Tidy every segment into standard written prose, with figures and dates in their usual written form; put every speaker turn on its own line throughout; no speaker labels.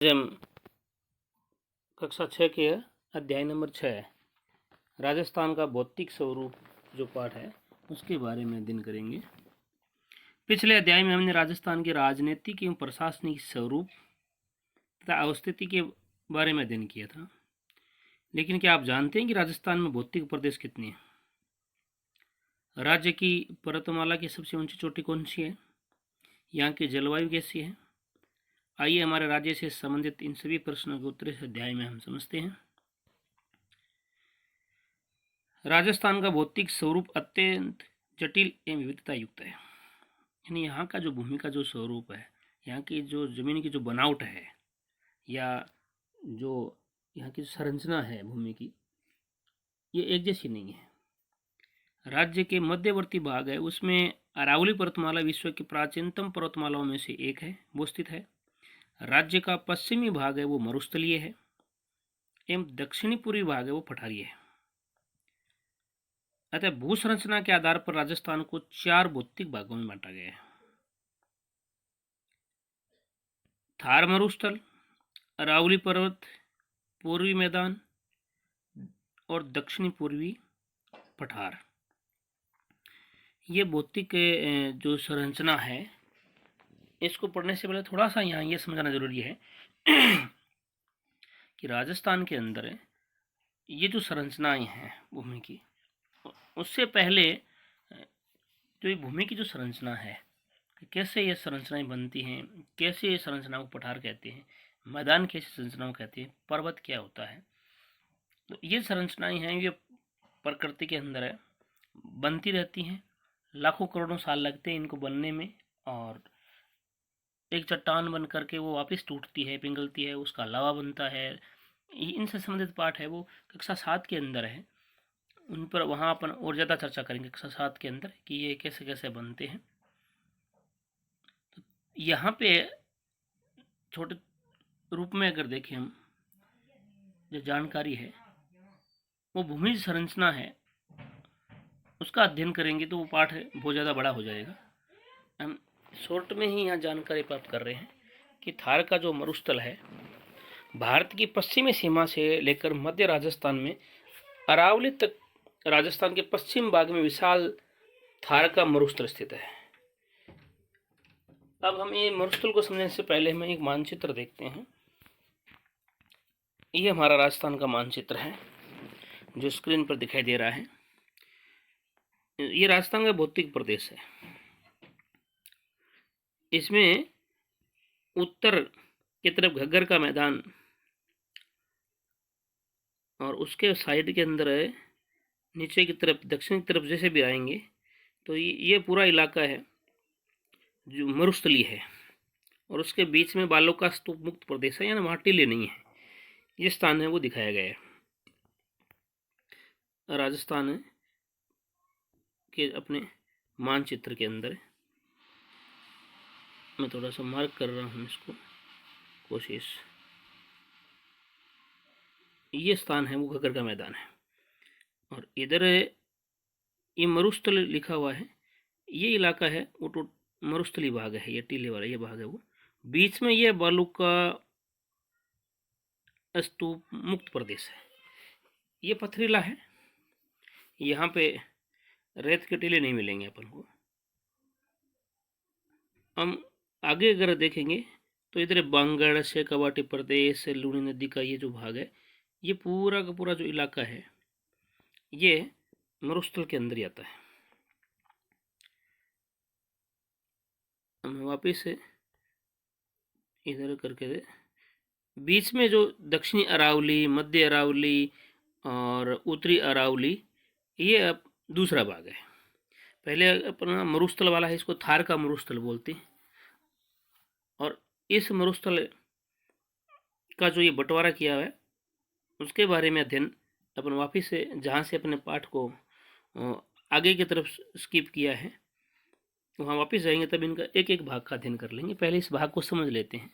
हम कक्षा 6 के अध्याय नंबर 6 राजस्थान का भौतिक स्वरूप जो पाठ है उसके बारे में अध्ययन करेंगे। पिछले अध्याय में हमने राजस्थान के राजनीतिक एवं प्रशासनिक स्वरूप तथा अवस्थिति के बारे में अध्ययन किया था। लेकिन क्या आप जानते हैं कि राजस्थान में भौतिक प्रदेश कितने हैं? राज्य की पर्वतमाला की सबसे ऊंची चोटी कौन सी है? यहाँ की जलवायु कैसी है? आइए हमारे राज्य से संबंधित इन सभी प्रश्नों के उत्तर इस अध्याय में हम समझते हैं। राजस्थान का भौतिक स्वरूप अत्यंत जटिल एवं विविधता युक्त है। यानी यहाँ का जो भूमि का जो स्वरूप है, यहाँ की जो जमीन की जो बनावट है या जो यहाँ की संरचना है भूमि की, ये एक जैसी नहीं है। राज्य के मध्यवर्ती भाग है, उसमें अरावली पर्वतमाला विश्व की प्राचीनतम पर्वतमालाओं में से एक है, वो स्थित है। राज्य का पश्चिमी भाग है वो मरुस्थलीय है एवं दक्षिणी पूर्वी भाग है वो पठारीय है। अतः भू संरचना के आधार पर राजस्थान को 4 भौतिक भागों में बांटा गया है। थार मरुस्थल, अरावली पर्वत, पूर्वी मैदान और दक्षिणी पूर्वी पठार। ये भौतिक जो संरचना है, इसको पढ़ने से पहले थोड़ा सा यहाँ ये समझना जरूरी है कि राजस्थान के अंदर ये जो संरचनाएं हैं भूमि की, उससे पहले जो ये भूमि की जो संरचना है, कैसे ये संरचनाएं बनती हैं, कैसे ये संरचनाओं को पठार कहते हैं, मैदान कैसे संरचनाओं कहते हैं, पर्वत क्या होता है, तो ये संरचनाएं हैं, ये प्रकृति के अंदर है, बनती रहती हैं। लाखों करोड़ों साल लगते हैं इनको बनने में, और एक चट्टान बन करके वो वापस टूटती है, पिघलती है, उसका लावा बनता है। इनसे संबंधित पाठ है वो कक्षा 7 के अंदर है, उन पर वहाँ अपन और ज़्यादा चर्चा करेंगे कक्षा 7 के अंदर कि ये कैसे कैसे बनते हैं। तो यहाँ पे छोटे रूप में अगर देखें हम, जो जानकारी है वो भूमि संरचना है, उसका अध्ययन करेंगे तो वो पाठ बहुत ज़्यादा बड़ा हो जाएगा। हम शॉर्ट में ही यहाँ जानकारी प्राप्त कर रहे हैं कि थार का जो मरुस्थल है, भारत की पश्चिमी सीमा से लेकर मध्य राजस्थान में अरावली तक राजस्थान के पश्चिम भाग में विशाल थार का मरुस्थल स्थित है। अब हम ये मरुस्थल को समझने से पहले हम एक मानचित्र देखते हैं। ये हमारा राजस्थान का मानचित्र है जो स्क्रीन पर दिखाई दे रहा है। ये राजस्थान का भौतिक प्रदेश है। इसमें उत्तर की तरफ घग्गर का मैदान और उसके साइड के अंदर है, नीचे की तरफ दक्षिण की तरफ जैसे भी आएंगे तो ये पूरा इलाका है जो मरुस्थली है, और उसके बीच में बालू का स्तूप मुक्त प्रदेश है, यानी वहाँ टीले नहीं है। ये स्थान है वो दिखाया गया है राजस्थान के अपने मानचित्र के अंदर। मैं थोड़ा सा मार्क कर रहा हूँ इसको, कोशिश। ये स्थान है वो घग्गर का मैदान है, और इधर ये मरुस्थल लिखा हुआ है। ये इलाका है वो तो मरुस्थली भाग है, ये टीले वाला ये भाग है वो। बीच में ये बालू का स्तूप मुक्त प्रदेश है, ये पथरीला है, यहाँ पे रेत के टीले नहीं मिलेंगे अपन को। हम आगे अगर देखेंगे तो इधर बांगड़ से कवाटी प्रदेश से लूणी नदी का ये जो भाग है, ये पूरा का पूरा जो इलाका है ये मरुस्थल के अंदर ही आता है। हम वापिस से इधर करके बीच में जो दक्षिणी अरावली, मध्य अरावली और उत्तरी अरावली, ये अब दूसरा भाग है। पहले अपना मरुस्थल वाला है, इसको थार का मरुस्थल बोलते हैं। और इस मरुस्थल का जो ये बंटवारा किया है उसके बारे में अध्ययन अपन वापिस से जहाँ से अपने पाठ को आगे की तरफ स्किप किया है वहाँ वापस जाएंगे, तब इनका एक एक भाग का अध्ययन कर लेंगे। पहले इस भाग को समझ लेते हैं।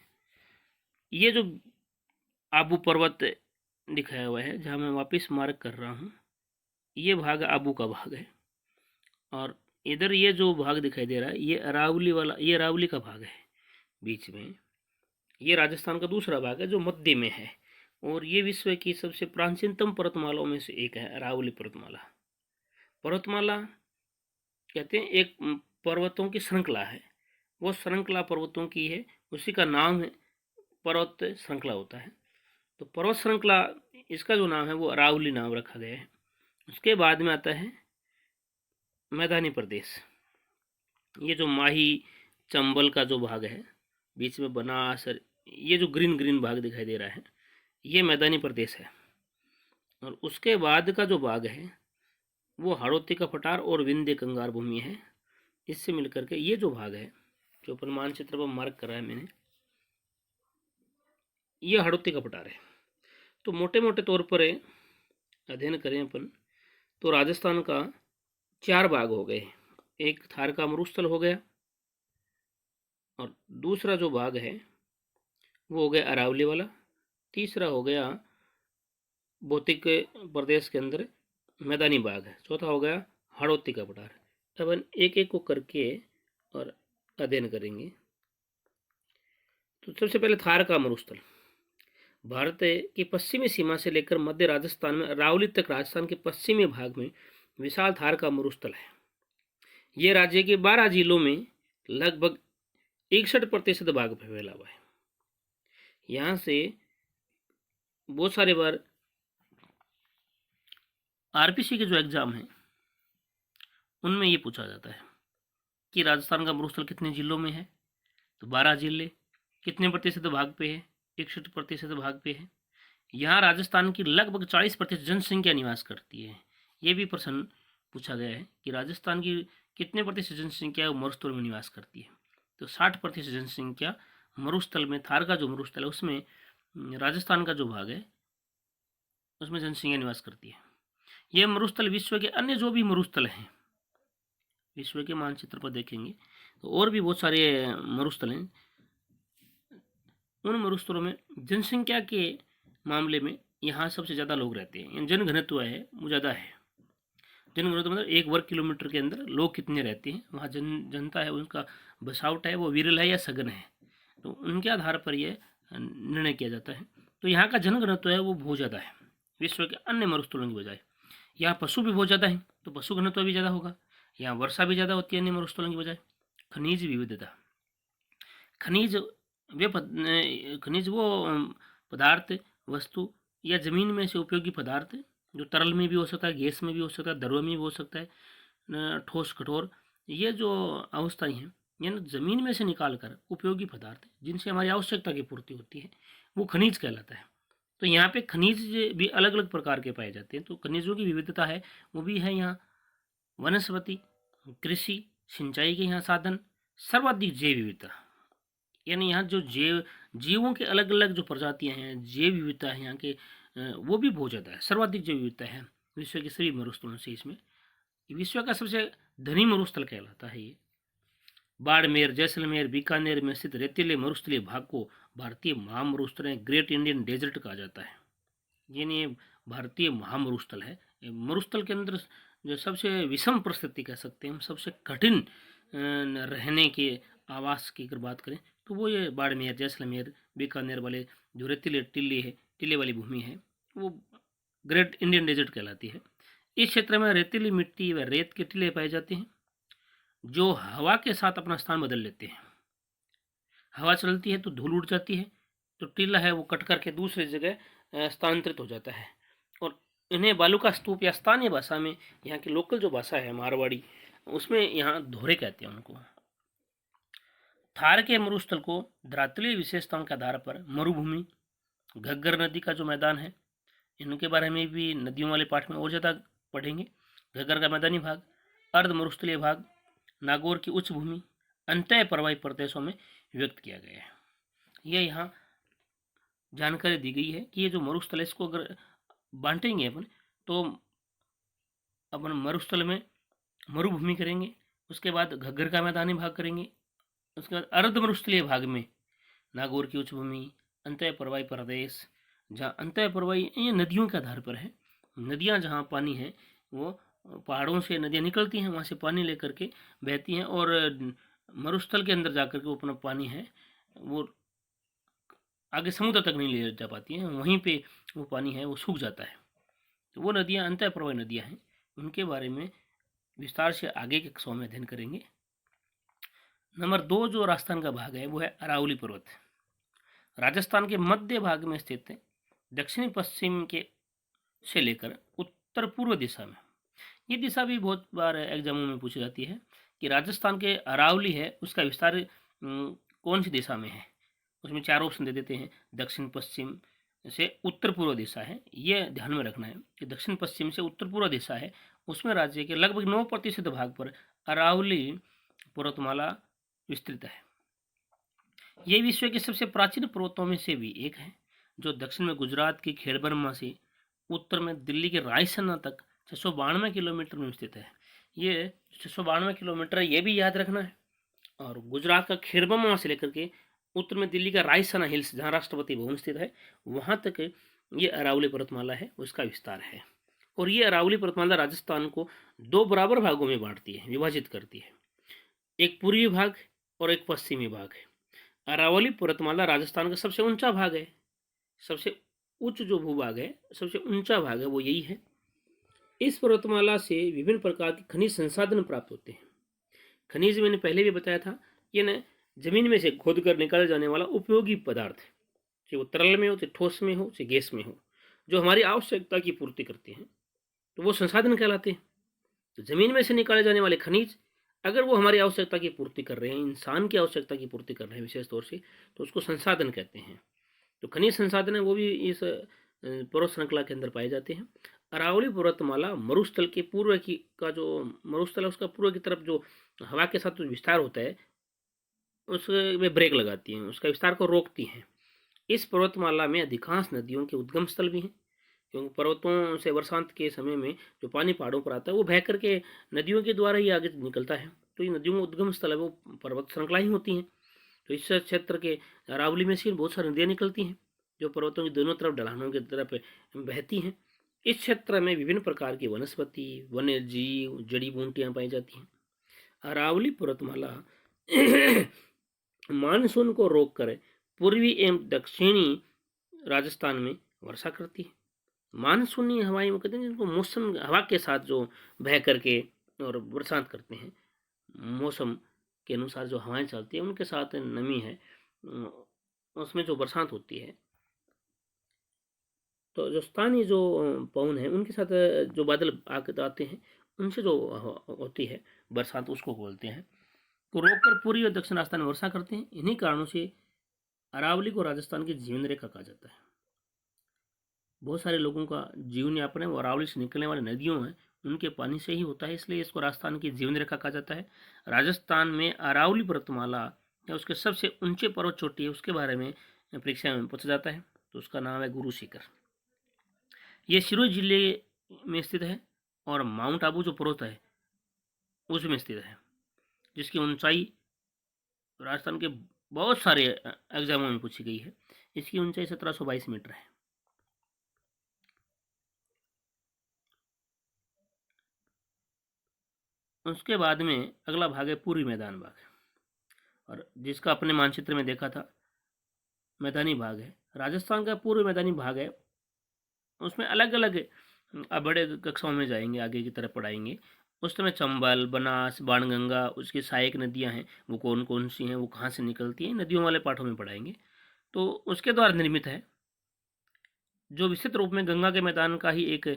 ये जो आबू पर्वत दिखाया हुआ है, जहाँ मैं वापस मार्क कर रहा हूँ, ये भाग आबू का भाग है। और इधर ये जो भाग दिखाई दे रहा है ये अरावली वाला, ये अरावली का भाग है बीच में। ये राजस्थान का दूसरा भाग है जो मध्य में है, और ये विश्व की सबसे प्राचीनतम पर्वतमालाओं में से एक है, अरावली पर्वतमाला। पर्वतमाला कहते हैं एक पर्वतों की श्रृंखला है, वो श्रृंखला पर्वतों की है, उसी का नाम है पर्वत श्रृंखला होता है। तो पर्वत श्रृंखला, इसका जो नाम है वो अरावली नाम रखा गया है। उसके बाद में आता है मैदानी प्रदेश। ये जो माही चंबल का जो भाग है, बीच में बनास, ये जो ग्रीन ग्रीन भाग दिखाई दे रहा है, ये मैदानी प्रदेश है। और उसके बाद का जो भाग है वो हाड़ौती का पठार और विंध्य कंगार भूमि है। इससे मिलकर के ये जो भाग है, जो अपन मानचित्र पर मार्क करा है मैंने, ये हाड़ौती का पठार है। तो मोटे मोटे तौर पर अध्ययन करें अपन तो राजस्थान का 4 भाग हो गए। एक थार का मरुस्थल हो गया, और दूसरा जो भाग है वो हो गया अरावली वाला, तीसरा हो गया भौतिक प्रदेश के अंदर मैदानी भाग है, चौथा हो गया हाड़ौती का पठार। अपन एक एक को करके और अध्ययन करेंगे। तो सबसे पहले थार का मरुस्थल। भारत की पश्चिमी सीमा से लेकर मध्य राजस्थान में अरावली तक राजस्थान के पश्चिमी भाग में विशाल थार का मरुस्थल है। ये राज्य के 12 जिलों में लगभग 61% भाग पे फैला हुआ है। यहाँ से बहुत सारे बार आरपीसी के जो एग्जाम है उनमें ये पूछा जाता है कि राजस्थान का मरुस्थल कितने जिलों में है, तो 12 जिले, कितने प्रतिशत भाग पे है, 61% भाग पे है। यहाँ राजस्थान की लगभग 40% जनसंख्या निवास करती है। ये भी प्रश्न पूछा गया है कि राजस्थान की कितने प्रतिशत जनसंख्या मरुस्थल में निवास करती है, तो 60% जनसंख्या मरुस्थल में, थार का जो मरुस्थल है उसमें, राजस्थान का जो भाग है उसमें जनसंख्या निवास करती है। यह मरुस्थल विश्व के अन्य जो भी मरुस्थल हैं, विश्व के मानचित्र पर देखेंगे तो और भी बहुत सारे मरुस्थल हैं। उन मरुस्थलों में जनसंख्या के मामले में यहाँ सबसे ज़्यादा लोग रहते हैं, जनघनत्व है वो ज़्यादा है। जनघनत्व मतलब 1 वर्ग किलोमीटर के अंदर लोग कितने रहते हैं, वहाँ जनता है, उनका बसावट है वो विरल है या सघन है, तो उनके आधार पर यह निर्णय किया जाता है। तो यहाँ का जनघनत्व है वो बहुत ज़्यादा है विश्व के अन्य मरुस्थलों की बजाय। यहाँ पशु भी बहुत ज़्यादा है, तो पशु घनत्व भी ज़्यादा होगा। यहाँ वर्षा भी ज़्यादा होती है अन्य मरुस्थलों की बजाय। खनिज विविधता, खनिज वो पदार्थ, वस्तु या जमीन में से उपयोगी पदार्थ जो तरल में भी हो सकता है, गैस में भी हो सकता है, द्रव में भी हो सकता है, ठोस कठोर, ये जो अवस्थाएं हैं, यानी जमीन में से निकाल कर उपयोगी पदार्थ जिनसे हमारी आवश्यकता की पूर्ति होती है वो खनिज कहलाता है। तो यहाँ पे खनिज भी अलग अलग प्रकार के पाए जाते हैं। तो खनिजों की विविधता है वो भी है यहाँ। वनस्पति, कृषि, सिंचाई के यहाँ साधन, सर्वाधिक जैव विविधता, यानी यहाँ जो जीवों के अलग अलग जो प्रजातियाँ हैं, जैव विविधता है यहाँ के, वो भी बहुत ज़्यादा है। सर्वाधिक जैव विविधता है विश्व के सभी मरुस्थलों से। इसमें विश्व का सबसे धनी मरुस्थल कहलाता है ये। बाड़मेर, जैसलमेर, बीकानेर में स्थित रेतीले मरुस्थलीय भाग को भारतीय महामरुस्थल, ग्रेट इंडियन डेजर्ट कहा जाता है। यानी भारतीय महामरुस्थल है। मरुस्थल के अंदर जो सबसे विषम परिस्थिति कह सकते हैं हम, सबसे कठिन रहने के आवास की अगर बात करें तो वो ये बाड़मेर, जैसलमेर, बीकानेर वाले जो रेतीले टीले है, टीले वाली भूमि है, वो ग्रेट इंडियन डेजर्ट कहलाती है। इस क्षेत्र में रेतीली मिट्टी व रेत के टीले पाए जाते हैं जो हवा के साथ अपना स्थान बदल लेते हैं। हवा चलती है तो धूल उड़ जाती है, तो टीला है वो कट करके दूसरी जगह स्थानांतरित हो जाता है। और इन्हें बालू का स्तूप या स्थानीय भाषा में, यहाँ की लोकल जो भाषा है मारवाड़ी, उसमें यहाँ धोरे कहते हैं उनको। थार के मरुस्थल को धरातलीय विशेषताओं के आधार पर मरुभूमि, घग्गर नदी का जो मैदान है, इनके बारे में भी नदियों वाले पाठ में और ज़्यादा पढ़ेंगे। घग्गर का मैदानी भाग, अर्ध मरुस्थलीय भाग, नागौर की उच्च भूमि, अंतः प्रवाही प्रदेशों में व्यक्त किया गया है। यह यहाँ जानकारी दी गई है कि ये जो मरुस्थल है इसको अगर बांटेंगे अपन तो अपन मरुस्थल में मरुभूमि करेंगे, उसके बाद घग्गर का मैदानी भाग करेंगे, उसके बाद अर्ध मरुस्थलीय भाग में नागौर की उच्च भूमि, अंतः प्रवाही प्रदेश, जहाँ अंतः प्रवाही ये नदियों के आधार पर है। नदियाँ जहाँ पानी है वो पहाड़ों से नदियाँ निकलती हैं, वहाँ से पानी लेकर के बहती हैं और मरुस्थल के अंदर जाकर के वो अपना पानी है वो आगे समुद्र तक नहीं ले जा पाती हैं, वहीं पे वो पानी है वो सूख जाता है। तो वो नदियाँ अंतः प्रवाही नदियाँ हैं, उनके बारे में विस्तार से आगे के कक्षाओं में अध्ययन करेंगे। नंबर 2 जो राजस्थान का भाग है वो है अरावली पर्वत। राजस्थान के मध्य भाग में स्थित है, दक्षिणी पश्चिम के से लेकर उत्तर पूर्व दिशा में। ये दिशा भी बहुत बार एग्जामों में पूछी जाती है कि राजस्थान के अरावली है उसका विस्तार कौन सी दिशा में है। उसमें 4 ऑप्शन दे देते हैं, दक्षिण पश्चिम से उत्तर पूर्व दिशा है। ये ध्यान में रखना है कि दक्षिण पश्चिम से उत्तर पूर्व दिशा है, उसमें राज्य के लगभग 9% भाग पर अरावली पर्वतमाला विस्तृत है। ये विश्व के सबसे प्राचीन पर्वतों में से भी एक है, जो दक्षिण में गुजरात की खेड़बरमा से उत्तर में दिल्ली के रायसन्ना तक 692 किलोमीटर में स्थित है। ये 692 किलोमीटर ये भी याद रखना है। और गुजरात का खेड़बरमा से लेकर के उत्तर में दिल्ली का रायसना हिल्स जहाँ राष्ट्रपति भवन स्थित है वहाँ तक ये अरावली पर्वतमाला है, उसका विस्तार है। और ये अरावली पर्वतमाला राजस्थान को 2 बराबर भागों में बांटती है, विभाजित करती है। एक पूर्वी भाग और एक पश्चिमी भाग है। अरावली पर्वतमाला राजस्थान का सबसे ऊंचा भाग है। सबसे उच्च जो भूभाग है, सबसे ऊंचा भाग है वो यही है। इस पर्वतमाला से विभिन्न प्रकार के खनिज संसाधन प्राप्त होते हैं। खनिज मैंने पहले भी बताया था, ये न जमीन में से खोद कर निकाले जाने वाला उपयोगी पदार्थ है, चाहे वो तरल में हो, चाहे ठोस में हो, चाहे गैस में हो, जो हमारी आवश्यकता की पूर्ति करते हैं, तो वो संसाधन कहलाते हैं। तो जमीन में से निकाले जाने वाले खनिज अगर वो हमारी आवश्यकता की पूर्ति कर रहे हैं, इंसान की आवश्यकता की पूर्ति कर रहे हैं विशेष तौर से, तो उसको संसाधन कहते हैं। तो खनिज संसाधन है वो भी इस पर्वत श्रृंखला के अंदर पाए जाते हैं। अरावली पर्वतमाला मरुस्थल के पूर्व की का जो मरुस्थल है उसका पूर्व की तरफ जो हवा के साथ जो विस्तार होता है उसमें ब्रेक लगाती हैं, उसका विस्तार को रोकती हैं। इस पर्वतमाला में अधिकांश नदियों के उद्गम स्थल भी हैं, क्योंकि पर्वतों से बरसात के समय में जो पानी पहाड़ों पर आता है वो बह करके नदियों के द्वारा ही आगे निकलता है। तो ये नदियों में उद्गम स्थल है वो पर्वत श्रृंखला ही होती हैं। तो इस क्षेत्र के अरावली में से बहुत सारी नदियाँ निकलती हैं जो पर्वतों की दोनों तरफ ढलानों की तरफ बहती हैं। इस क्षेत्र में विभिन्न प्रकार की वनस्पति, वन्य जीव, जड़ी बूटियाँ पाई जाती हैं। अरावली पर्वतमाला मानसून को रोककर पूर्वी एवं दक्षिणी राजस्थान में वर्षा करती है। मानसूनी हवाएं वो कहते हैं जिनको मौसम हवा के साथ जो बह करके और बरसात करते हैं, मौसम के अनुसार जो हवाएं चलती हैं उनके साथ नमी है उसमें जो बरसात होती है, तो जो स्थानीय जो पवन है उनके साथ जो बादल आते हैं उनसे जो होती है बरसात उसको बोलते हैं। तो रोककर पूर्वी और दक्षिण राजस्थान में वर्षा करते हैं। इन्हीं कारणों से अरावली को राजस्थान की जीवन रेखा कहा जाता है। बहुत सारे लोगों का जीवन यापन है वो अरावली से निकलने वाली नदियों हैं उनके पानी से ही होता है, इसलिए इसको राजस्थान की जीवन रेखा कहा जाता है। राजस्थान में अरावली पर्वतमाला या उसके सबसे ऊंचे पर्वत चोटी है उसके बारे में परीक्षा में पूछा जाता है, तो उसका नाम है गुरु शिखर। ये सिरोही जिले में स्थित है और माउंट आबू जो पर्वत है उसमें स्थित है, जिसकी ऊंचाई राजस्थान के बहुत सारे एग्जामों में पूछी गई है। इसकी ऊंचाई 1722 मीटर है। उसके बाद में अगला भाग है पूर्वी मैदान भाग, और जिसका अपने मानचित्र में देखा था मैदानी भाग है। राजस्थान का पूर्व मैदानी भाग है, उसमें अलग अलग बड़े कक्षाओं में जाएंगे, आगे की तरफ पढ़ाएंगे। उस समय चंबल, बनास, बाणगंगा, उसकी सहायक नदियां हैं वो कौन कौन सी हैं, वो कहाँ से निकलती हैं, नदियों वाले पाठों में पढ़ाएंगे। तो उसके द्वारा निर्मित है जो विस्तृत रूप में गंगा के मैदान का ही एक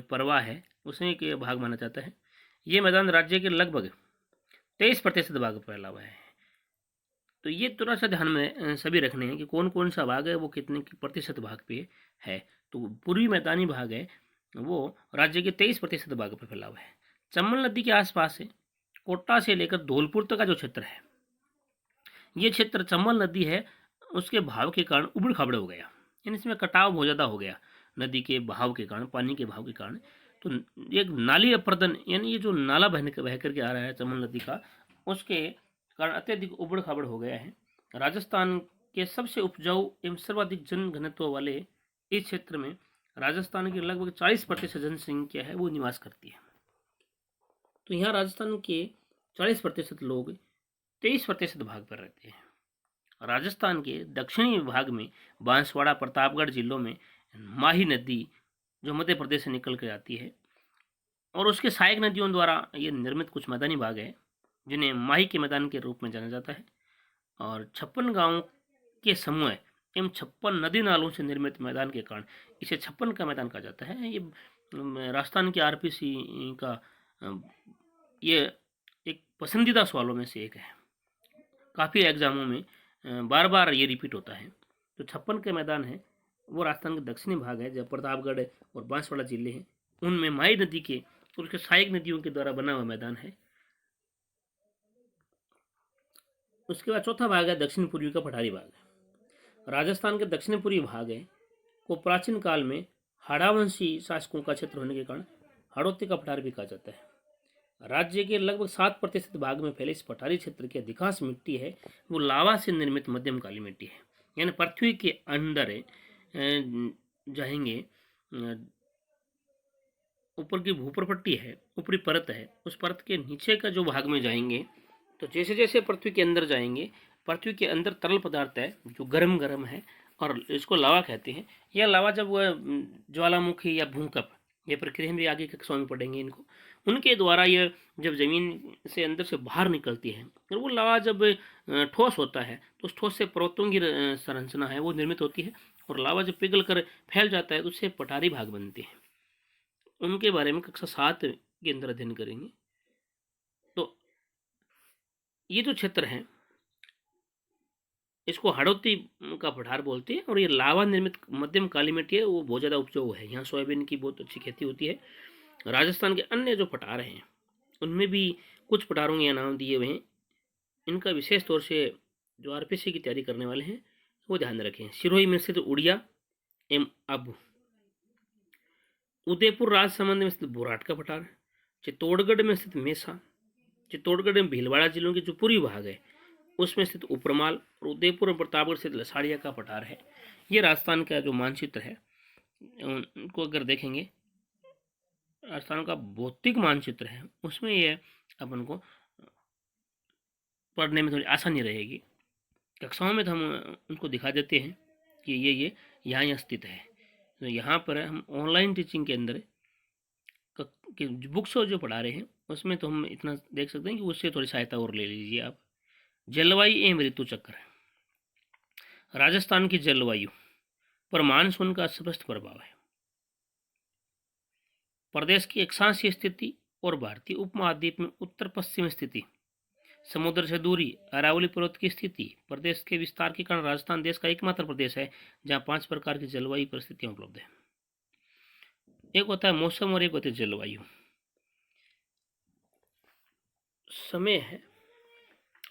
परवाह है, उसे एक भाग माना जाता है। ये मैदान राज्य के लगभग 23% भाग फैला हुआ है। तो ये थोड़ा सा ध्यान में सभी रखने हैं कि कौन कौन सा भाग है वो कितने प्रतिशत भाग पे है। तो पूर्वी मैदानी भाग है वो राज्य के 23% भाग पर फैला हुआ है। चंबल नदी के आसपास है, कोटा से लेकर धौलपुर तक का जो क्षेत्र है, ये क्षेत्र चंबल नदी है उसके भाव के कारण उबड़ खाबड़ हो गया, यानी इसमें कटाव बहुत ज़्यादा हो गया नदी के बहाव के कारण, पानी के बहाव के कारण। तो एक नाली अपर्दन यानी ये जो नाला बह करके आ रहा है चंबल नदी का, उसके कारण अत्यधिक उबड़ खाबड़ हो गया है। राजस्थान के सबसे उपजाऊ एवं सर्वाधिक जन घनत्व वाले इस क्षेत्र में राजस्थान की लगभग 40% जनसंख्या है वो निवास करती है। तो यहाँ राजस्थान के 40% लोग 23% भाग पर रहते हैं राजस्थान के दक्षिणी भाग में बांसवाड़ा प्रतापगढ़ जिलों में माही नदी जो मध्य प्रदेश से निकल कर आती है और उसके सहायक नदियों द्वारा ये निर्मित कुछ मैदानी भाग है जिन्हें माही के मैदान के रूप में जाना जाता है। और 56 गांवों के समूह एवं 56 नदी नालों से निर्मित मैदान के कारण इसे 56 का मैदान कहा जाता है। ये राजस्थान के आरपीसी का ये एक पसंदीदा सवालों में से एक है। काफ़ी एग्जामों में बार बार ये रिपीट होता है। तो 56 के मैदान है वो राजस्थान का दक्षिणी भाग है जब प्रतापगढ़ और बांसवाड़ा जिले हैं उनमें माही नदी के और उसके सहायक नदियों के द्वारा बना हुआ मैदान है। उसके बाद चौथा भाग है दक्षिण पूर्वी का पठारी भाग। राजस्थान के दक्षिण पूर्वी भाग है को प्राचीन काल में हाड़ावंशी शासकों का क्षेत्र होने के कारण हाड़ौती का पठार भी कहा जाता है। राज्य के लगभग 7% भाग में फैले इस पठारी क्षेत्र की अधिकांश मिट्टी है वो लावा से निर्मित मध्यम काली मिट्टी है, यानी पृथ्वी के अंदर जाएंगे ऊपर की भूपर पट्टी है, ऊपरी परत है, उस परत के नीचे का जो भाग में जाएंगे तो जैसे जैसे पृथ्वी के अंदर जाएंगे पृथ्वी के अंदर तरल पदार्थ है जो गर्म गर्म है और इसको लावा कहते हैं। यह लावा जब वह ज्वालामुखी या भूकंप ये प्रक्रिया हम भी आगे कक्षाओं में पढ़ेंगे इनको, उनके द्वारा यह जब जमीन से अंदर से बाहर निकलती है और वो लावा जब ठोस होता है तो उस ठोस से पर्वतों की संरचना है वो निर्मित होती है और लावा जब पिघल कर फैल जाता है तो उससे पठारी भाग बनते हैं। उनके बारे में कक्षा 7 के अंदर अध्ययन करेंगे। तो ये जो क्षेत्र है इसको हाड़ौती का पठार बोलते हैं और ये लावा निर्मित मध्यम काली मिट्टी है वो बहुत ज़्यादा उपजाऊ है। यहाँ सोयाबीन की बहुत अच्छी खेती होती है। राजस्थान के अन्य जो पठार हैं उनमें भी कुछ पठारों के नाम दिए हुए हैं। इनका विशेष तौर से जो आरपीसी की तैयारी करने वाले हैं वो ध्यान रखें। सिरोही में स्थित उड़िया एवं अबू, उदयपुर राजसमंद में स्थित बुराट का पठार, चित्तौड़गढ़ में स्थित मेसा, चित्तौड़गढ़ में भीलवाड़ा जिलों के जो पूर्वी भाग है उसमें स्थित उपरमाल और उदयपुर और प्रतापगढ़ स्थित लसाड़िया का पठार है। ये राजस्थान का जो मानचित्र है उनको अगर देखेंगे राजस्थान का भौतिक मानचित्र है उसमें ये अपन को पढ़ने में थोड़ी आसानी रहेगी। कक्षाओं में तो हम उनको दिखा देते हैं कि ये यहाँ स्थित है। तो यहाँ पर हम ऑनलाइन टीचिंग के अंदर कि बुक्स जो पढ़ा रहे हैं उसमें तो हम इतना देख सकते हैं कि उससे थोड़ी सहायता और ले लीजिए आप। जलवायु एवं ऋतु चक्र, राजस्थान की जलवायु पर मानसून का स्पष्ट प्रभाव है। प्रदेश की अक्षांशीय स्थिति और भारतीय उपमहाद्वीप में उत्तर पश्चिम स्थिति, समुद्र से दूरी, अरावली पर्वत की स्थिति, प्रदेश के विस्तार के कारण राजस्थान देश का एकमात्र प्रदेश है जहाँ 5 प्रकार की जलवायु परिस्थितियां उपलब्ध है। एक होता है मौसम और एक होती है जलवायु। समय है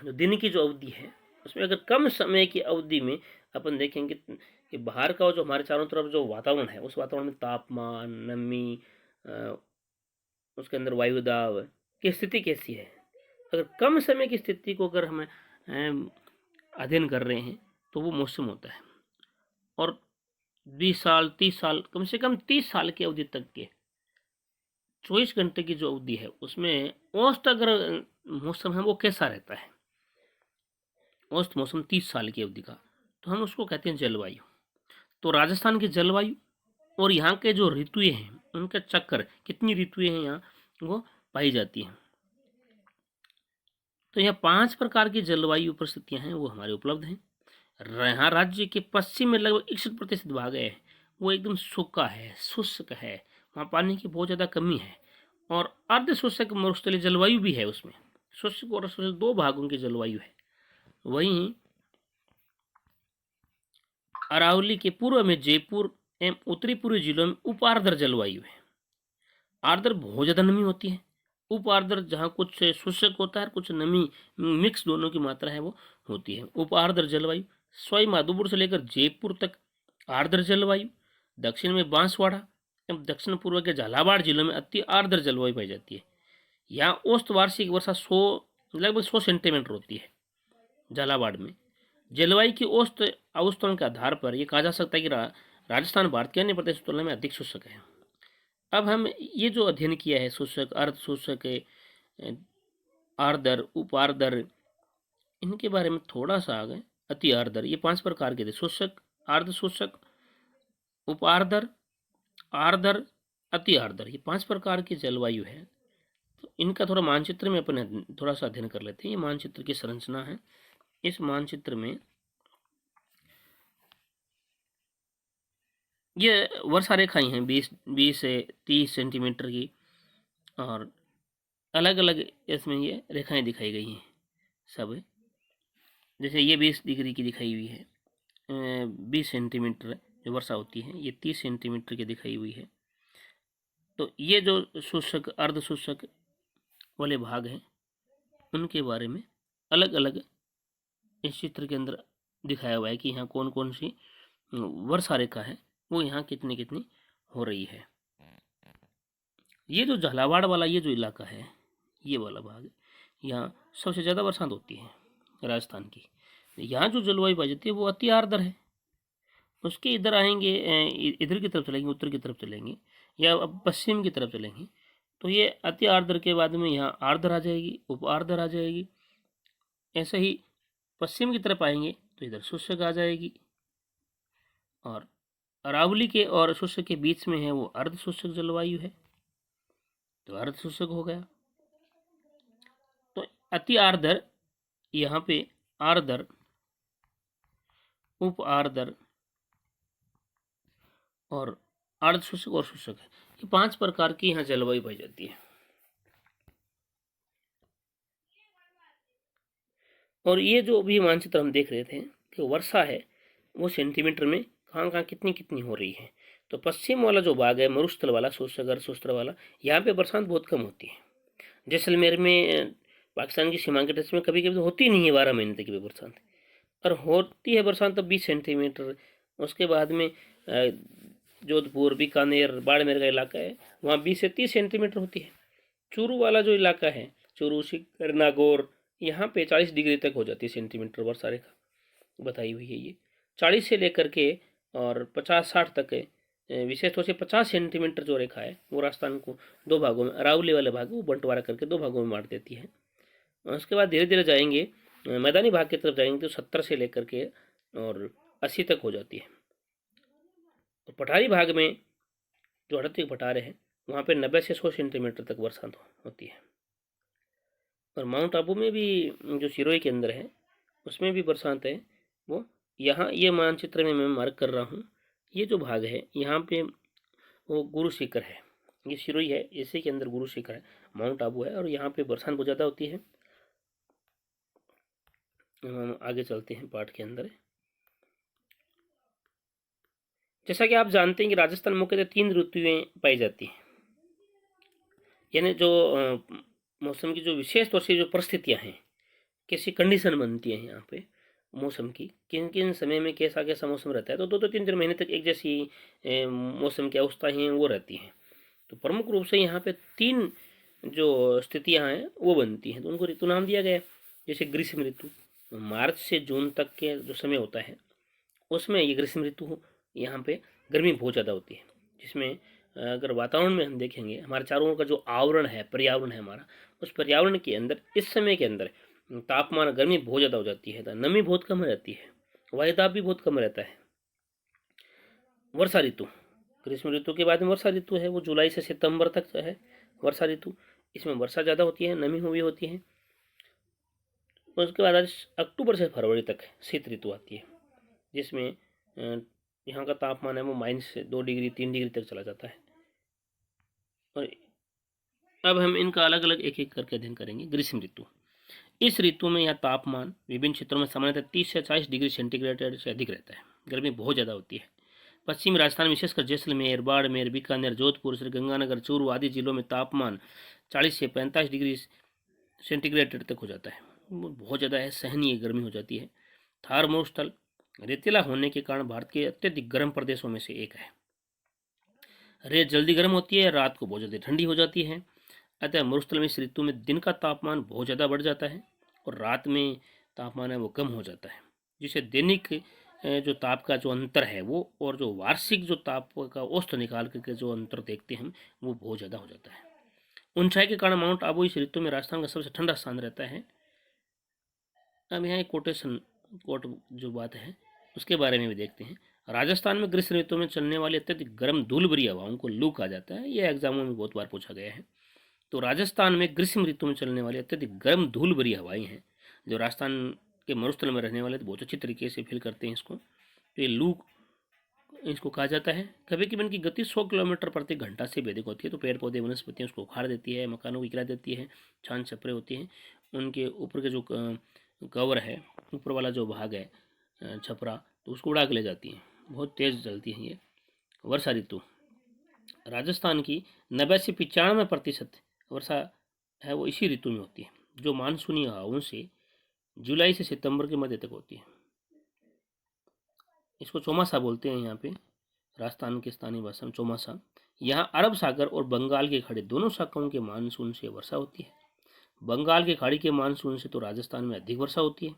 जो दिन की जो अवधि है उसमें अगर कम समय की अवधि में अपन देखेंगे कि बाहर का जो हमारे चारों तरफ जो वातावरण है उस वातावरण में तापमान, नमी, उसके अंदर वायुदाब की स्थिति कैसी है। अगर कम समय की स्थिति को अगर हम अध्ययन कर रहे हैं तो वो मौसम होता है। और 20 साल 30 साल कम से कम 30 साल की अवधि तक के 24 घंटे की जो अवधि है उसमें औसत अगर मौसम है वो कैसा रहता है, औसत मौसम 30 साल की अवधि का, तो हम उसको कहते हैं जलवायु। तो राजस्थान की जलवायु और यहाँ के जो ऋतुएं हैं उनका चक्कर, कितनी ऋतुएं हैं यहाँ वो पाई जाती हैं। तो यहाँ 5 प्रकार की जलवायु परिस्थितियाँ हैं वो हमारे उपलब्ध हैं। यहाँ राज्य के पश्चिम में लगभग 61% भाग है वो एकदम सूखा है, शुष्क है, वहाँ पानी की बहुत ज़्यादा कमी है। और अर्ध शुष्क मरुस्थलीय जलवायु भी है, उसमें शुष्क और शुष्क 2 भागों की जलवायु है। वहीं अरावली के पूर्व में जयपुर एवं उत्तरी पूर्वी जिलों में उप आर्द्र जलवायु है। आर्द्र बहुत ज़्यादा नमी होती है, उप आर्द्र जहाँ कुछ शुष्क होता है कुछ नमी मिक्स दोनों की मात्रा है वो होती है। उप आर्द्र जलवायु सवाई माधोपुर से लेकर जयपुर तक आर्द्र जलवायु, दक्षिण में बांसवाड़ा एवं दक्षिण पूर्व के झालावाड़ जिलों में अति आर्द्र जलवायु पाई जाती है। यहाँ औसत वार्षिक वर्षा लगभग 100 सेंटीमीटर होती है। झालावाड़ में जलवायु की औसत अवस्थाओं के आधार पर यह कहा जा सकता है कि राजस्थान भारत के अन्य प्रदेशों की तुलना में अधिक शुष्क है। अब हम ये जो अध्ययन किया है शुष्क, अर्ध शुष्क, आर्द्र, उप आर्द्र, इनके बारे में थोड़ा सा आगे अति आर्द्र, ये 5 प्रकार के थे। शुष्क, अर्ध शुष्क, उप आर्द्र, आर्द्र, अति आर्द्र, ये 5 प्रकार की जलवायु है। तो इनका थोड़ा मानचित्र में अपन थोड़ा सा अध्ययन कर लेते हैं। ये मानचित्र की संरचना है। इस मानचित्र में ये वर्षा रेखाएं हैं 20 से 30 सेंटीमीटर की, और अलग अलग इसमें ये रेखाएं दिखाई गई हैं सब। जैसे ये 20 डिग्री की दिखाई हुई है, 20 सेंटीमीटर जो वर्षा होती है, ये 30 सेंटीमीटर की दिखाई हुई है। तो ये जो शुष्क अर्ध शुष्क वाले भाग हैं उनके बारे में अलग अलग इस चित्र के अंदर दिखाया हुआ है कि यहाँ कौन कौन सी वर्षा रेखा है, वो यहाँ कितनी कितनी हो रही है। ये जो झालावाड़ वाला ये जो इलाका है, ये वाला भाग, यहाँ सबसे ज़्यादा बरसात होती है राजस्थान की। यहाँ जो जलवायु पाई जाती है वो अति आर्द्र है। उसके इधर आएंगे, इधर की तरफ चलेंगे, उत्तर की तरफ चलेंगे या अब पश्चिम की तरफ चलेंगे, तो ये अति आर्द्र के बाद में यहाँ आर्द्र आ जाएगी, उप आर्द्र आ जाएगी। ऐसे ही पश्चिम की तरफ आएंगे तो इधर शुष्क आ जाएगी, और अरावली के और शुष्क के बीच में है वो अर्ध शुष्क जलवायु है, तो अर्ध शुष्क हो गया। तो अति आर्द्र, यहाँ पे आर्द्र, उप आर्द्र और अर्ध शुष्क और शुष्क है, ये 5 प्रकार की यहाँ जलवायु पाई जाती है। और ये जो भी मानचित्र हम देख रहे थे कि वर्षा है वो सेंटीमीटर में कहाँ कहाँ कितनी कितनी हो रही है। तो पश्चिम वाला जो भाग है, मरुस्थल वाला, शुष्क अर्ध शुष्क वाला, यहाँ पे बरसात बहुत कम होती है। जैसलमेर में पाकिस्तान की सीमा के टच में कभी कभी तो होती नहीं है 12 महीने तक की बरसात, और होती है बरसात तब 20 सेंटीमीटर। उसके बाद में जोधपुर, बीकानेर, बाड़मेर का इलाका है, वहाँ 20 से 30 सेंटीमीटर होती है। चूरू वाला जो इलाका है, चूरू, सीकर, नागौर, यहाँ पे 40 डिग्री तक हो जाती है सेंटीमीटर वर्षा रेखा बताई हुई है। ये 40 से लेकर के और 50-60 तक है। विशेष तौर से 50 सेंटीमीटर जो रेखा है वो राजस्थान को 2 भागों में, अरावली वाले भाग वो बंटवारा करके 2 भागों में बांट देती है। उसके बाद धीरे धीरे जाएंगे मैदानी भाग की तरफ जाएंगे तो 70 से लेकर के और 80 तक हो जाती है। तो पठारी भाग में जो 38 पठारे हैं वहाँ पे 90 से 100 सेंटीमीटर तक बरसात होती है। और माउंट आबू में भी जो सिरोही के अंदर है उसमें भी बरसात है। वो यहाँ ये मानचित्र में मैं मार्क कर रहा हूँ, ये जो भाग है यहाँ पे वो गुरु शिखर है, ये सिरोही है, इसी के अंदर गुरु शिखर है, माउंट आबू है, और यहाँ पे बरसात बहुत ज़्यादा होती है। हम आगे चलते हैं पाठ के अंदर। जैसा कि आप जानते हैं कि राजस्थान मुख्यतः 3 ऋतुएं पाई जाती हैं, यानी जो मौसम की जो विशेष तौर से जो परिस्थितियां हैं, कैसी कंडीशन बनती है यहाँ पे मौसम की, किन किन समय में कैसा कैसा मौसम रहता है, तो 2-3 महीने तक एक जैसी मौसम की अवस्थाएं हैं वो रहती हैं। तो प्रमुख रूप से यहाँ पे 3 जो स्थितियाँ हैं वो बनती हैं, तो उनको ऋतु नाम दिया गया। जैसे ग्रीष्म ऋतु, मार्च से जून तक के जो समय होता है उसमें ये ग्रीष्म ऋतु हो, यहाँ पे गर्मी बहुत ज़्यादा होती है, जिसमें अगर वातावरण में हम देखेंगे, हमारे चारों ओर का जो आवरण है, पर्यावरण है हमारा, उस पर्यावरण के अंदर इस समय के अंदर तापमान, गर्मी बहुत ज़्यादा हो जाती है, नमी बहुत कम रहती है, वायुदाब भी बहुत कम रहता है। वर्षा ऋतु, ग्रीष्म ऋतु के बाद में वर्षा ऋतु है, वो जुलाई से सितंबर तक है वर्षा ऋतु, इसमें वर्षा ज़्यादा होती है, नमी हुई होती है। उसके बाद अक्टूबर से फरवरी तक शीत ऋतु आती है, जिसमें यहाँ का तापमान है वो -2 डिग्री 3 डिग्री तक चला जाता है। और अब हम इनका अलग अलग एक एक करके अध्ययन करेंगे। ग्रीष्म ऋतु, इस ऋतु में यह तापमान विभिन्न क्षेत्रों में सामान्यतः 30 से 40 डिग्री सेंटीग्रेड से अधिक रहता है, गर्मी बहुत ज़्यादा होती है। पश्चिमी राजस्थान विशेषकर जैसलमेर, बाड़मेर, बीकानेर, जोधपुर, श्रीगंगानगर, चूरू आदि जिलों में तापमान 40 से 45 डिग्री सेंटीग्रेड तक हो जाता है, बहुत ज़्यादा है, सहनीय गर्मी हो जाती है। थार मरुस्थल रेतीला होने के कारण भारत के अत्यधिक गर्म प्रदेशों में से एक है। रेत जल्दी गर्म होती है, रात को बहुत जल्दी ठंडी हो जाती है, अतः मरुस्थल में इस ऋतु में दिन का तापमान बहुत ज़्यादा बढ़ जाता है और रात में तापमान है वो कम हो जाता है, जिससे दैनिक जो ताप का जो अंतर है वो, और जो वार्षिक जो ताप का औसत निकाल करके जो अंतर देखते हैं हम, वो बहुत ज़्यादा हो जाता है। ऊंचाई के कारण माउंट आबू इस ऋतु में राजस्थान का सबसे ठंडा स्थान रहता है। अब यहाँ एक कोटेशन कोट जो बात है उसके बारे में भी देखते हैं। राजस्थान में ग्रीष्म ऋतु में चलने वाली अत्यधिक गर्म धूल भरी हवाओं को लू कहा जाता है। यह एग्जामों में बहुत बार पूछा गया है। तो राजस्थान में ग्रीष्म ऋतु में चलने वाली अत्यधिक गर्म धूल भरी हवाएं हैं, जो राजस्थान के मरुस्थल में रहने वाले तो बहुत अच्छी तरीके से फील करते हैं इसको। तो ये लू इसको कहा जाता है। कभी कभी इनकी गति 100 किलोमीटर प्रति घंटा से भी अधिक होती है। तो पेड़ पौधे वनस्पतियाँ उसको उखाड़ देती है, मकानों को गिरा देती है, छान छपरे होती हैं, उनके ऊपर के जो कवर है, ऊपर वाला जो भाग है छपरा, तो उसको उड़ा के ले जाती हैं। बहुत तेज़ चलती है ये। वर्षा ऋतु राजस्थान की 90 से 95% वर्षा है वो इसी ऋतु में होती है, जो मानसूनी हवाओं से जुलाई से सितंबर के मध्य तक होती है। इसको चौमासा बोलते हैं यहाँ पे, राजस्थान के स्थानीय भाषा में चौमासा। यहाँ अरब सागर और बंगाल की खाड़ी दोनों शाखाओं के मानसून से वर्षा होती है। बंगाल की खाड़ी के मानसून से तो राजस्थान में अधिक वर्षा होती है,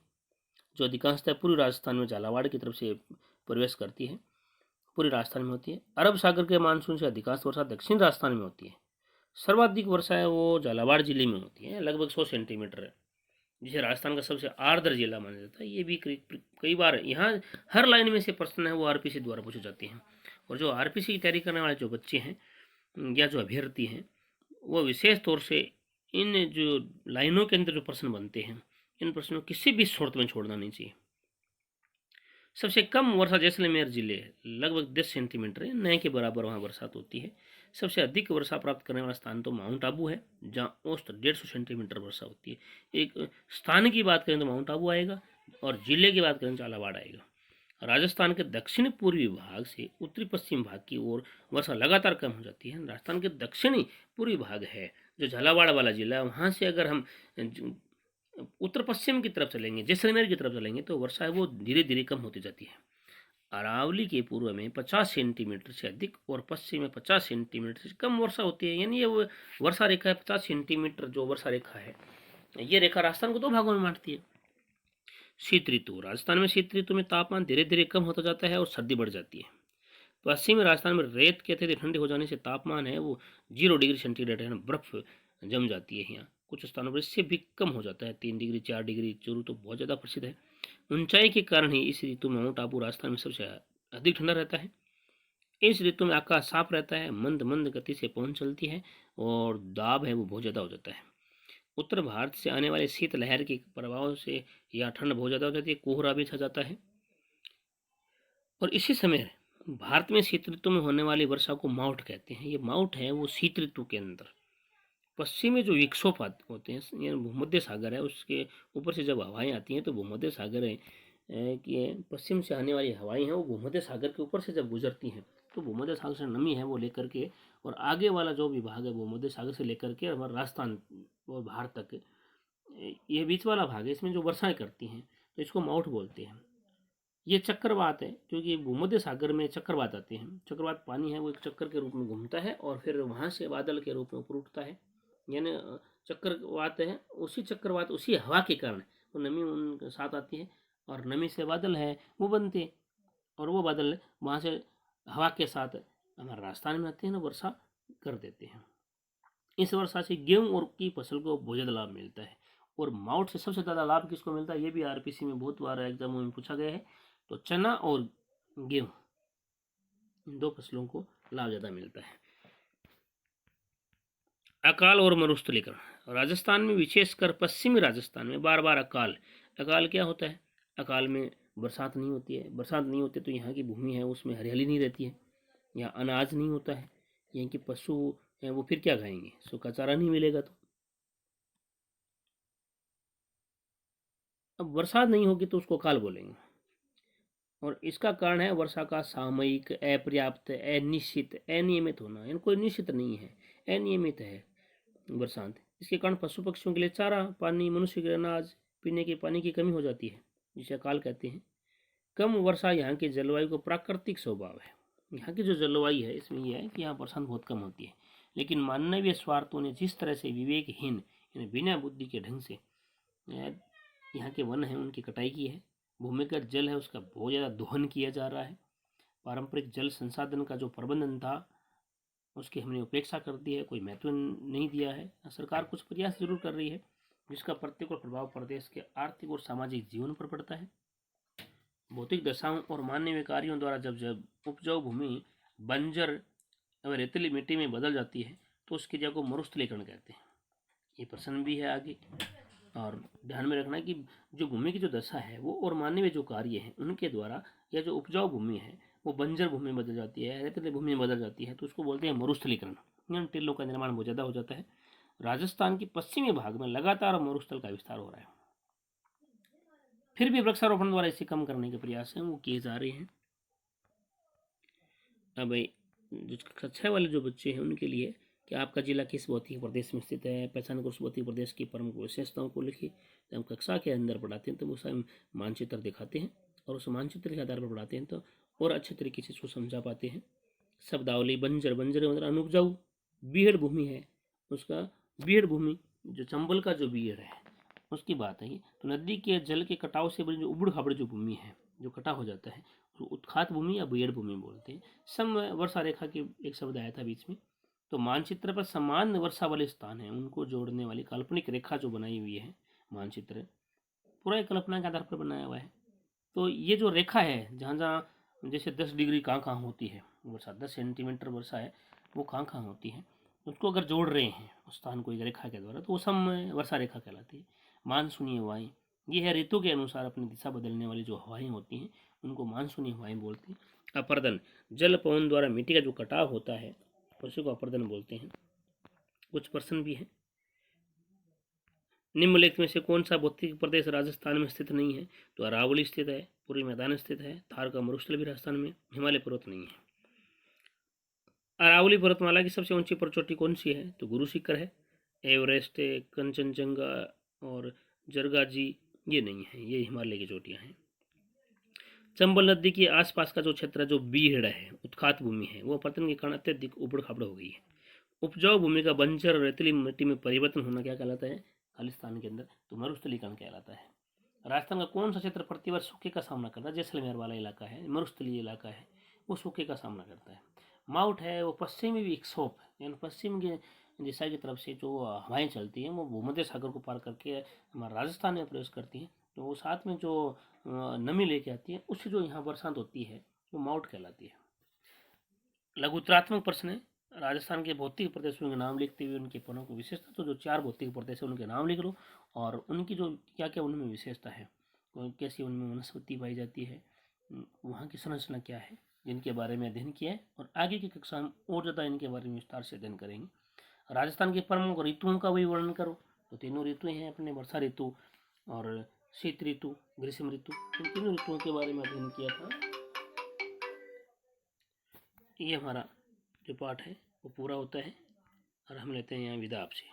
जो अधिकांशतः पूर्वी राजस्थान में झालावाड़ की तरफ से प्रवेश करती है, पूरी राजस्थान में होती है। अरब सागर के मानसून से अधिकांश वर्षा दक्षिण राजस्थान में होती है। सर्वाधिक वर्षा है वो झालावाड़ जिले में होती है, लगभग 100 सेंटीमीटर है, जिसे राजस्थान का सबसे आर्द्र जिला माना जाता है। ये भी कई बार यहाँ हर लाइन में से प्रश्न है वो आरपीसी द्वारा पूछे जाते हैं। और जो आरपीसी की तैयारी करने वाले जो बच्चे हैं या जो अभ्यर्थी हैं, वो विशेष तौर से इन जो लाइनों के अंदर जो प्रश्न बनते हैं, इन प्रश्नों को किसी भी शर्त में छोड़ना नहीं चाहिए। सबसे कम वर्षा जैसलमेर जिले है, लगभग 10 सेंटीमीटर है, नए के बराबर वहाँ बरसात होती है। सबसे अधिक वर्षा प्राप्त करने वाला स्थान तो माउंट आबू है, जहाँ औसत 150 सेंटीमीटर वर्षा होती है। एक स्थान की बात करें तो माउंट आबू आएगा, और जिले की बात करें तो झालावाड़ आएगा। राजस्थान के दक्षिण पूर्वी भाग से उत्तरी पश्चिम भाग की ओर वर्षा लगातार कम हो जाती है। राजस्थान के दक्षिणी पूर्वी भाग है जो झालावाड़ वाला जिला है, वहाँ से अगर हम उत्तर पश्चिम की तरफ चलेंगे, जैसलमेर की तरफ चलेंगे, तो वर्षा है वो धीरे धीरे कम होती जाती है। अरावली के पूर्व में 50 सेंटीमीटर से अधिक और पश्चिम में 50 सेंटीमीटर से कम वर्षा होती है। यानी ये वर्षा रेखा है 50 सेंटीमीटर जो वर्षा रेखा है, ये रेखा राजस्थान को दो भागों में बांटती है। शीत ऋतु राजस्थान में शीत ऋतु में तापमान धीरे धीरे कम होता जाता है और सर्दी बढ़ जाती है। पश्चिमी राजस्थान में रेत के अत्यधिक ठंडे हो जाने से तापमान है वो 0 डिग्री सेंटीग्रेड है, बर्फ जम जाती है। यहाँ कुछ स्थानों पर इससे भी कम हो जाता है, 3 डिग्री 4 डिग्री। चूरू तो बहुत ज़्यादा प्रसिद्ध है। ऊंचाई के कारण ही इस ऋतु में माउंट आबू राजस्थान में सबसे अधिक ठंडा रहता है। इस ऋतु में आकाश साफ रहता है, मंद मंद गति से पवन चलती है और दाब है वो बहुत ज़्यादा हो जाता है। उत्तर भारत से आने वाले शीत लहर के प्रभाव से यह ठंड बहुत ज़्यादा हो जाती है, कोहरा भी छा जाता है। और इसी समय भारत में शीत ऋतु में होने वाली वर्षा को माउट कहते हैं। ये माउट है वो शीत ऋतु के अंदर पश्चिमी जो विक्षोभ होते हैं, यानी भूमध्य सागर है, उसके ऊपर से जब हवाएं आती हैं तो भूमध्य सागर है कि पश्चिम से आने वाली हवाएं हैं वो भूमध्य सागर के ऊपर से जब गुजरती हैं तो भूमध्य सागर से नमी है वो लेकर के, और आगे वाला जो विभाग है भूमध्य सागर से लेकर के हमारा राजस्थान और भारत तक, ये बीच वाला भाग है, इसमें जो वर्षाएं करती हैं तो इसको माउट बोलते हैं। ये चक्रवात है, क्योंकि भूमध्य सागर में चक्रवात आते हैं। चक्रवात पानी है वो एक चक्कर के रूप में घूमता है और फिर वहाँ से बादल के रूप में ऊपर उठता है, यानी चक्रवात है। उसी चक्रवात उसी हवा के कारण वो नमी उनके साथ आती है और नमी से बादल है वो बनते हैं, और वो बादल वहाँ से हवा के साथ हमारे राजस्थान में आते हैं ना, वर्षा कर देते हैं। इस वर्षा से गेहूँ और की फसल को बहुत ज़्यादा लाभ मिलता है। और माउट से सबसे ज़्यादा लाभ किसको मिलता है, ये भी आरपीसी में बहुत बार एग्जामों में पूछा गया है। तो चना और गेहूँ, इन दो फसलों को लाभ ज़्यादा मिलता है। अकाल और मरुस्थलीकरण राजस्थान में, विशेषकर पश्चिमी राजस्थान में बार बार अकाल। अकाल क्या होता है, अकाल में बरसात नहीं होती है। बरसात नहीं होती तो यहाँ की भूमि है उसमें हरियाली नहीं रहती है, यहाँ अनाज नहीं होता है, यहाँ के पशु हैं वो फिर क्या खाएंगे, सूखा चारा नहीं मिलेगा। तो अब बरसात नहीं होगी तो उसको अकाल बोलेंगे। और इसका कारण है वर्षा का सामयिक, अपर्याप्त, अनिश्चित, अनियमित होना। यानी कोई निश्चित नहीं है, अनियमित है बरसात। इसके कारण पशु पक्षियों के लिए चारा पानी, मनुष्य के अनाज, पीने के पानी की कमी हो जाती है, जिसे अकाल कहते हैं। कम वर्षा यहाँ की जलवायु को प्राकृतिक स्वभाव है। यहाँ की जो जलवायु है इसमें यह है कि यहाँ बरसात बहुत कम होती है, लेकिन मानवीय स्वार्थों ने जिस तरह से विवेकहीन यानी बिना बुद्धि के ढंग से यहाँ के वन हैं उनकी कटाई की है। भूमिगत जल है उसका बहुत ज़्यादा दोहन किया जा रहा है। पारंपरिक जल संसाधन का जो प्रबंधन था उसकी हमने उपेक्षा कर दी है, कोई महत्व नहीं दिया है। सरकार कुछ प्रयास जरूर कर रही है जिसका प्रतिकूल प्रभाव प्रदेश के आर्थिक और सामाजिक जीवन पर पड़ता है। भौतिक दशाओं और मानवीय कार्यों द्वारा जब जब उपजाऊ भूमि बंजर और रेतीली मिट्टी में बदल जाती है तो उसकी जगह को मरुस्थलीकरण कहते हैं। ये प्रश्न भी है आगे, और ध्यान में रखना है कि जो भूमि की जो दशा है वो और मानवीय जो कार्य हैं उनके द्वारा यह जो उपजाऊ भूमि है वो बंजर भूमि में बदल जाती है, रेतीली भूमि में बदल जाती है, तो उसको बोलते हैं मरुस्थलीकरण। टिल्लों का निर्माण बहुत ज़्यादा हो जाता है। राजस्थान के पश्चिमी भाग में लगातार मरुस्थल का विस्तार हो रहा है, फिर भी वृक्षारोपण द्वारा इसे कम करने के प्रयास हैं वो किए जा रहे हैं। अब भाई जो कक्षा वाले जो बच्चे हैं उनके लिए कि आपका जिला किस भौतिक प्रदेश में स्थित है, पहचान कर उस भौतिक प्रदेश की प्रमुख विशेषताओं को लिखिए। जब हम कक्षा के अंदर पढ़ाते हैं तो उस मानचित्र दिखाते हैं और उस मानचित्र के आधार पर पढ़ाते हैं तो और अच्छे तरीके से उसको समझा पाते हैं। शब्दावली बंजर, बंजर मतलब अनुपजाऊ। बीहड़ भूमि है, उसका बीहड़ भूमि जो चंबल का जो बीहड़ है उसकी बात है। तो नदी के जल के कटाव से बनी जो उबड़ खाबड़ जो भूमि है, जो कटा हो जाता है, तो उत्खात भूमि या बीहड़ भूमि बोलते हैं। सम वर्षा रेखा की एक शब्द आया था बीच में। तो मानचित्र पर समान वर्षा वाले स्थान है उनको जोड़ने वाली काल्पनिक रेखा जो बनाई हुई है मानचित्र पूरा एक कल्पना के आधार पर बनाया हुआ है। तो ये जो रेखा है जहाँ जहाँ जैसे 10 डिग्री कहाँ कहाँ होती है वर्षा, 10 सेंटीमीटर वर्षा है वो कहाँ कहाँ होती है, उसको अगर जोड़ रहे हैं उस स्थान को एक रेखा के द्वारा तो वो सम वर्षा रेखा कहलाती है। मानसूनी हवाएं, ये है ऋतु के अनुसार अपनी दिशा बदलने वाली जो हवाएं होती हैं उनको मानसूनी हवाएं बोलते हैं। अपर्दन, जल पवन द्वारा मिट्टी का जो कटाव होता है उसी को अपर्दन बोलते हैं। कुछ प्रश्न भी है। निम्नलिखित में से कौन सा भौतिक प्रदेश राजस्थान में स्थित नहीं है? तो अरावली स्थित है, पूर्वी मैदान स्थित है, थार का मरुस्थल भी राजस्थान में, हिमालय पर्वत नहीं है। अरावली पर्वतमाला की सबसे ऊंची चोटी कौन सी है? तो गुरु शिखर है। एवरेस्ट, कंचनजंगा और जरगाजी ये नहीं है, ये हिमालय की चोटियां हैं। चंबल नदी के आसपास का जो क्षेत्र जो बीहड़ है, उत्खात भूमि है, वो अपरदन के कारण अत्यधिक उबड़ खाबड़ हो गई है। उपजाऊ भूमि का बंजर रेतीली मिट्टी में परिवर्तन होना क्या कहलाता है? खालिस्तान के अंदर तो मरुस्थलीकरण कहलाता है। राजस्थान का कौन सा क्षेत्र प्रतिवर्ष सूखे का सामना करता है? जैसलमेर वाला इलाका है, मरुस्थलीय इलाका है, वो सूखे का सामना करता है। माउट है वो पश्चिमी विक्षोभ यानी पश्चिम की दिशा की तरफ से जो हवाएं चलती हैं वो भूमध्य सागर को पार करके हमारा राजस्थान में प्रवेश करती हैं, तो वो साथ में जो नमी लेके आती है उससे जो यहाँ बरसात होती है वो माउट कहलाती है। लघुत्रात्मक प्रश्न है। राजस्थान के भौतिक प्रदेशों के नाम लिखते हुए उनके प्रमुख विशेषता, तो जो 4 भौतिक प्रदेश है उनके नाम लिख लो और उनकी जो क्या क्या उनमें विशेषता है, कैसी उनमें वनस्पति पाई जाती है, वहाँ की संरचना क्या है, जिनके बारे में अध्ययन किया है और आगे की कक्षा में और ज़्यादा इनके बारे में विस्तार से अध्ययन करेंगे। राजस्थान के प्रमुख ऋतुओं का भी वर्णन करो, तो तीनों ऋतु हैं अपने, वर्षा ऋतु और शीत ऋतु, ग्रीष्म ऋतु, इन तीनों ऋतुओं के बारे में अध्ययन किया था। ये हमारा जो पाठ है वो पूरा होता है और हम लेते हैं यहाँ विदा आपसे।